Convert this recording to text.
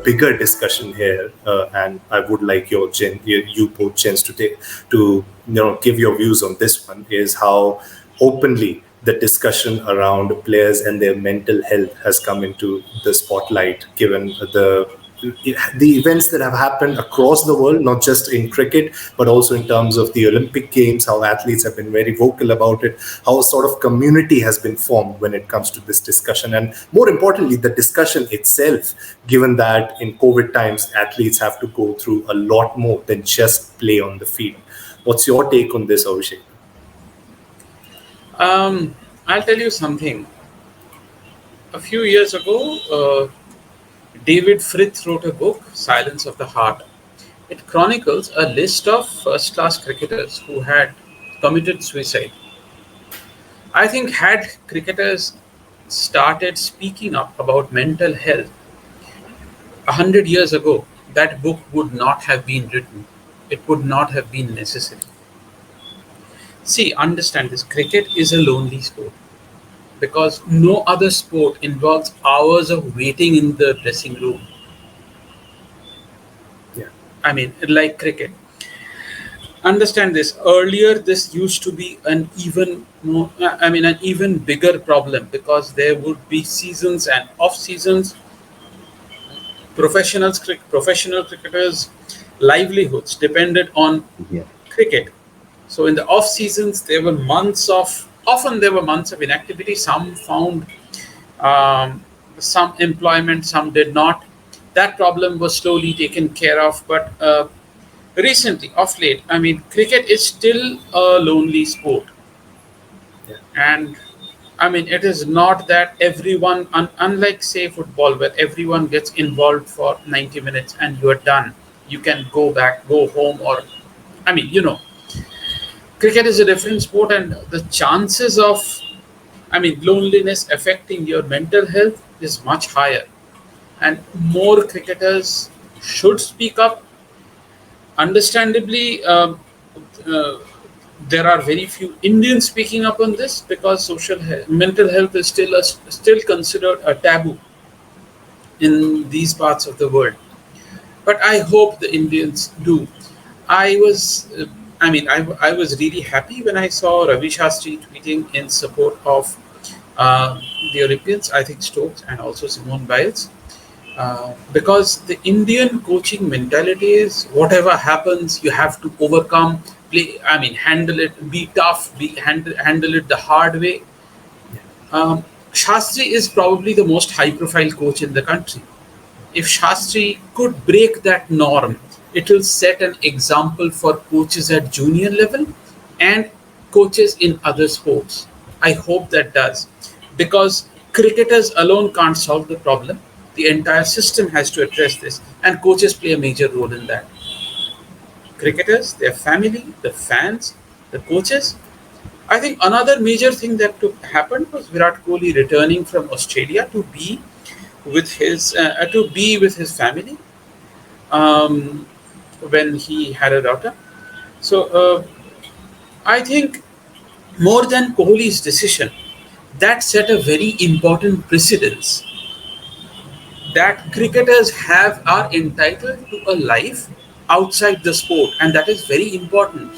bigger discussion here, and I would like you both gents to give your views on this one, is how openly the discussion around players and their mental health has come into the spotlight, given the events that have happened across the world, not just in cricket, but also in terms of the Olympic Games, how athletes have been very vocal about it, how a sort of community has been formed when it comes to this discussion. And more importantly, the discussion itself, given that in COVID times, athletes have to go through a lot more than just play on the field. What's your take on this, Abhishek? I'll tell you something. A few years ago, David Frith wrote a book, Silence of the Heart. It chronicles a list of first-class cricketers who had committed suicide. I think had cricketers started speaking up about mental health 100 years ago, that book would not have been written. It would not have been necessary. See, understand this. Cricket is a lonely sport because no other sport involves hours of waiting in the dressing room. Yeah. I mean, like cricket. Understand this. Earlier, this used to be an even more, an even bigger problem because there would be seasons and off seasons. Professional cricketers' livelihoods depended on Yeah. cricket. So in the off seasons, often there were months of inactivity. Some found some employment, some did not. That problem was slowly taken care of. But recently, of late, cricket is still a lonely sport. Yeah. And it is not that everyone, unlike say football, where everyone gets involved for 90 minutes and you are done. You can go back, go home, or, cricket is a different sport, and the chances of, loneliness affecting your mental health is much higher. And more cricketers should speak up. Understandably, uh, there are very few Indians speaking up on this because mental health is still considered a taboo in these parts of the world. But I hope the Indians do. I was, I was really happy when I saw Ravi Shastri tweeting in support of the Olympians. I think Stokes and also Simone Biles, because the Indian coaching mentality is whatever happens, you have to overcome, play. Handle it, be tough, handle it the hard way. Shastri is probably the most high-profile coach in the country. If Shastri could break that norm, it will set an example for coaches at junior level and coaches in other sports. I hope that does. Because cricketers alone can't solve the problem. The entire system has to address this, and coaches play a major role in that. Cricketers, their family, the fans, the coaches. I think another major thing that happened was Virat Kohli returning from Australia to be with his family when he had a daughter. So I think more than Kohli's decision, that set a very important precedence that cricketers are entitled to a life outside the sport, and that is very important.